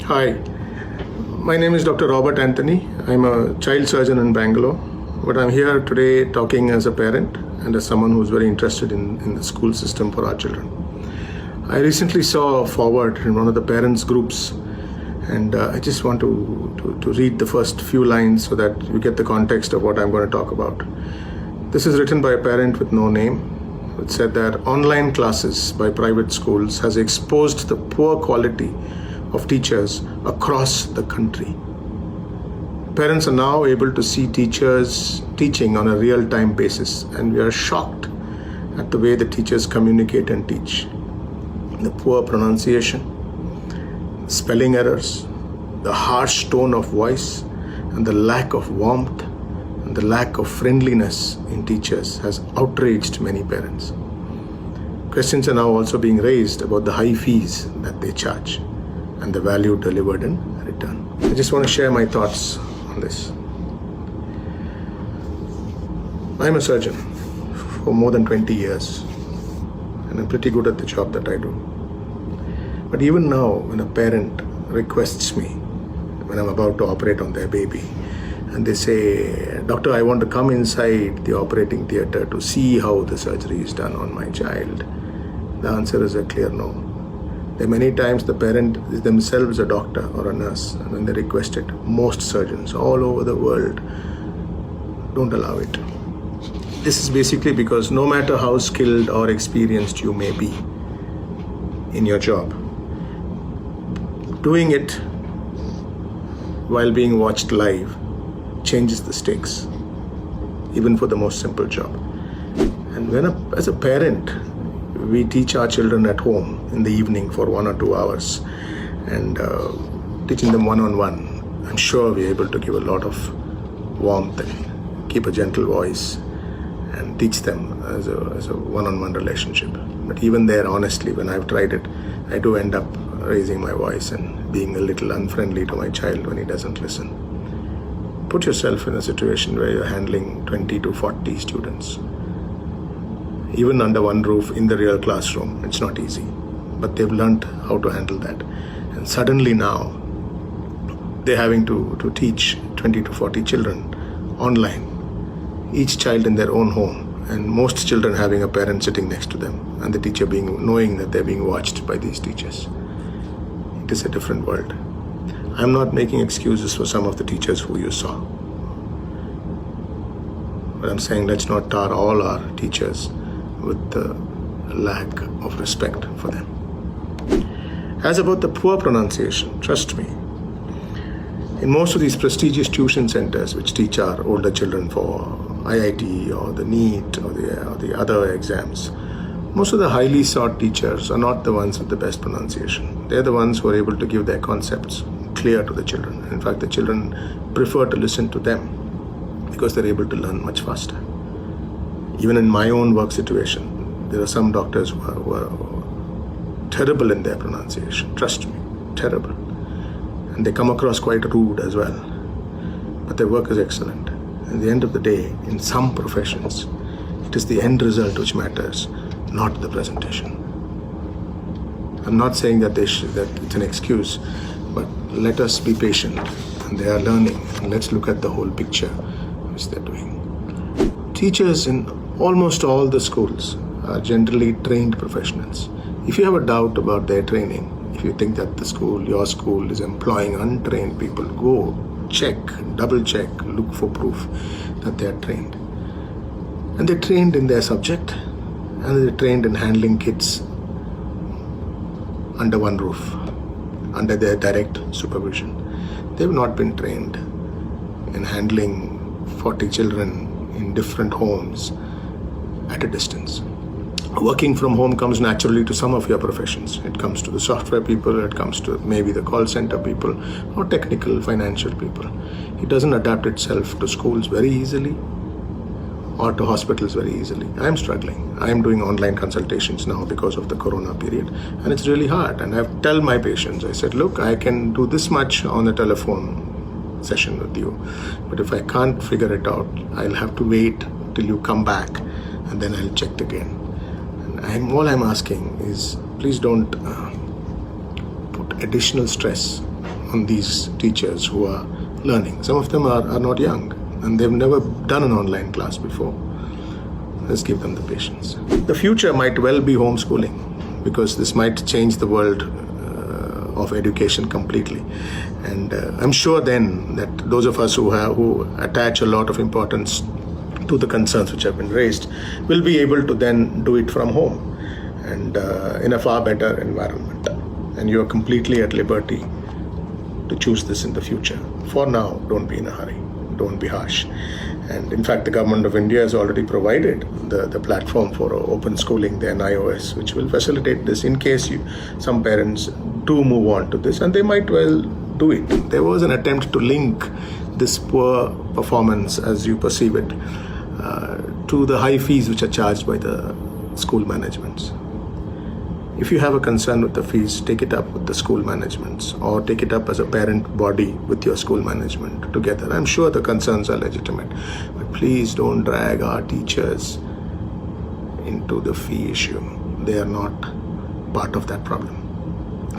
Hi, my name is Dr. Robert Anthony. I'm a child surgeon in Bangalore, but I'm here today talking as a parent and as someone who's very interested in the school system for our children. I recently saw a forward in one of the parents' groups, and I just want to read the first few lines so that you get the context of what I'm going to talk about. This is written by a parent with no name. It said that online classes by private schools has exposed the poor quality of teachers across the country. Parents are now able to see teachers teaching on a real-time basis, and we are shocked at the way the teachers communicate and teach. The poor pronunciation, spelling errors, the harsh tone of voice, and the lack of warmth and the lack of friendliness in teachers has outraged many parents. Questions are now also being raised about the high fees that they charge and the value delivered in return. I just want to share my thoughts on this. I'm a surgeon for more than 20 years, and I'm pretty good at the job that I do. But even now, when a parent requests me, when I'm about to operate on their baby, and they say, "Doctor, I want to come inside the operating theater to see how the surgery is done on my child," the answer is a clear no. There are many times the parent is themselves a doctor or a nurse, and when they request it, most surgeons all over the world don't allow it. This is basically because no matter how skilled or experienced you may be in your job, doing it while being watched live changes the stakes, even for the most simple job. And as a parent, we teach our children at home in the evening for 1 or 2 hours, and teaching them one-on-one, I'm sure we're able to give a lot of warmth and keep a gentle voice and teach them as a one-on-one relationship. But even there, honestly, when I've tried it, I do end up raising my voice and being a little unfriendly to my child when he doesn't listen. Put yourself in a situation where you're handling 20 to 40 students. Even under one roof in the real classroom, it's not easy. But they've learned how to handle that. And suddenly now, they're having to teach 20 to 40 children online, each child in their own home, and most children having a parent sitting next to them, and the teacher knowing that they're being watched by these teachers. It is a different world. I'm not making excuses for some of the teachers who you saw. But I'm saying let's not tar all our teachers with the lack of respect for them. As about the poor pronunciation, trust me, in most of these prestigious tuition centers which teach our older children for IIT or the NEET or the other exams, most of the highly sought teachers are not the ones with the best pronunciation. They're the ones who are able to give their concepts clear to the children. In fact, the children prefer to listen to them because they're able to learn much faster. Even in my own work situation, there are some doctors who are terrible in their pronunciation. Trust me, terrible. And they come across quite rude as well. But their work is excellent. At the end of the day, in some professions, it is the end result which matters, not the presentation. I'm not saying that it's an excuse, but let us be patient. And they are learning. And let's look at the whole picture which they're doing. Teachers in almost all the schools are generally trained professionals. If you have a doubt about their training, if you think that your school is employing untrained people, go check, double check, look for proof that they are trained. And they're trained in their subject, and they're trained in handling kids under one roof, under their direct supervision. They've not been trained in handling 40 children in different homes at a distance. Working from home comes naturally to some of your professions. It comes to the software people, it comes to maybe the call center people, or technical, financial people. It doesn't adapt itself to schools very easily or to hospitals very easily. I'm struggling. I'm doing online consultations now because of the corona period, and it's really hard. And I tell my patients, I said, look, I can do this much on a telephone session with you, but if I can't figure it out, I'll have to wait till you come back, and then I'll check again. And all I'm asking is, please don't put additional stress on these teachers who are learning. Some of them are not young and they've never done an online class before. Let's give them the patience. The future might well be homeschooling, because this might change the world of education completely. And I'm sure then that those of us who attach a lot of importance to the concerns which have been raised will be able to then do it from home and in a far better environment. And you are completely at liberty to choose this in the future. For now, don't be in a hurry. Don't be harsh. And in fact, the government of India has already provided the platform for open schooling, the NIOS, which will facilitate this in case some parents do move on to this, and they might well do it. There was an attempt to link this poor performance, as you perceive it, to the high fees which are charged by the school managements. If you have a concern with the fees, take it up with the school managements, or take it up as a parent body with your school management together. I'm sure the concerns are legitimate, but please don't drag our teachers into the fee issue. They are not part of that problem.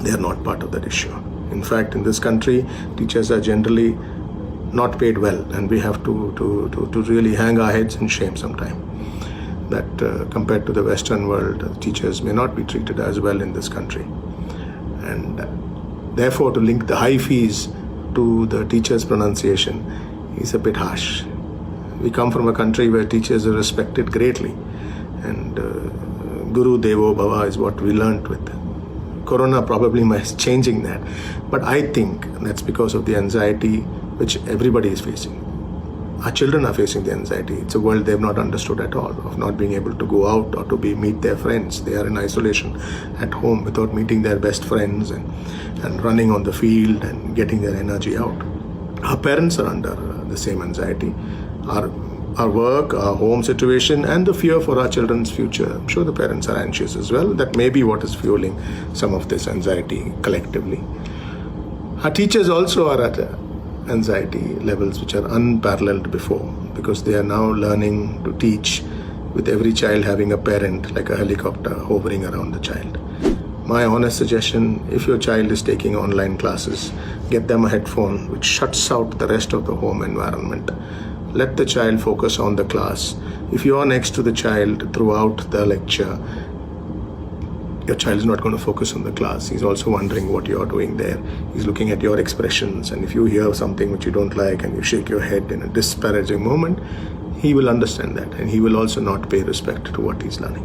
They are not part of that issue. In fact, in this country, teachers are generally not paid well, and we have to really hang our heads in shame sometime. That compared to the Western world, teachers may not be treated as well in this country. And therefore, to link the high fees to the teacher's pronunciation is a bit harsh. We come from a country where teachers are respected greatly, and Guru Devo Bhava is what we learnt with. Corona probably is changing that, but I think that's because of the anxiety which everybody is facing. Our children are facing the anxiety. It's a world they've not understood at all, of not being able to go out or to meet their friends. They are in isolation at home without meeting their best friends and running on the field and getting their energy out. Our parents are under the same anxiety. Our work, our home situation, and the fear for our children's future. I'm sure the parents are anxious as well. That may be what is fueling some of this anxiety collectively. Our teachers also are at anxiety levels which are unparalleled before, because they are now learning to teach with every child having a parent like a helicopter hovering around the child. My honest suggestion, if your child is taking online classes, get them a headphone which shuts out the rest of the home environment. Let the child focus on the class. If you are next to the child throughout the lecture, your child is not going to focus on the class. He's also wondering what you're doing there. He's looking at your expressions, and if you hear something which you don't like and you shake your head in a disparaging moment, he will understand that, and he will also not pay respect to what he's learning.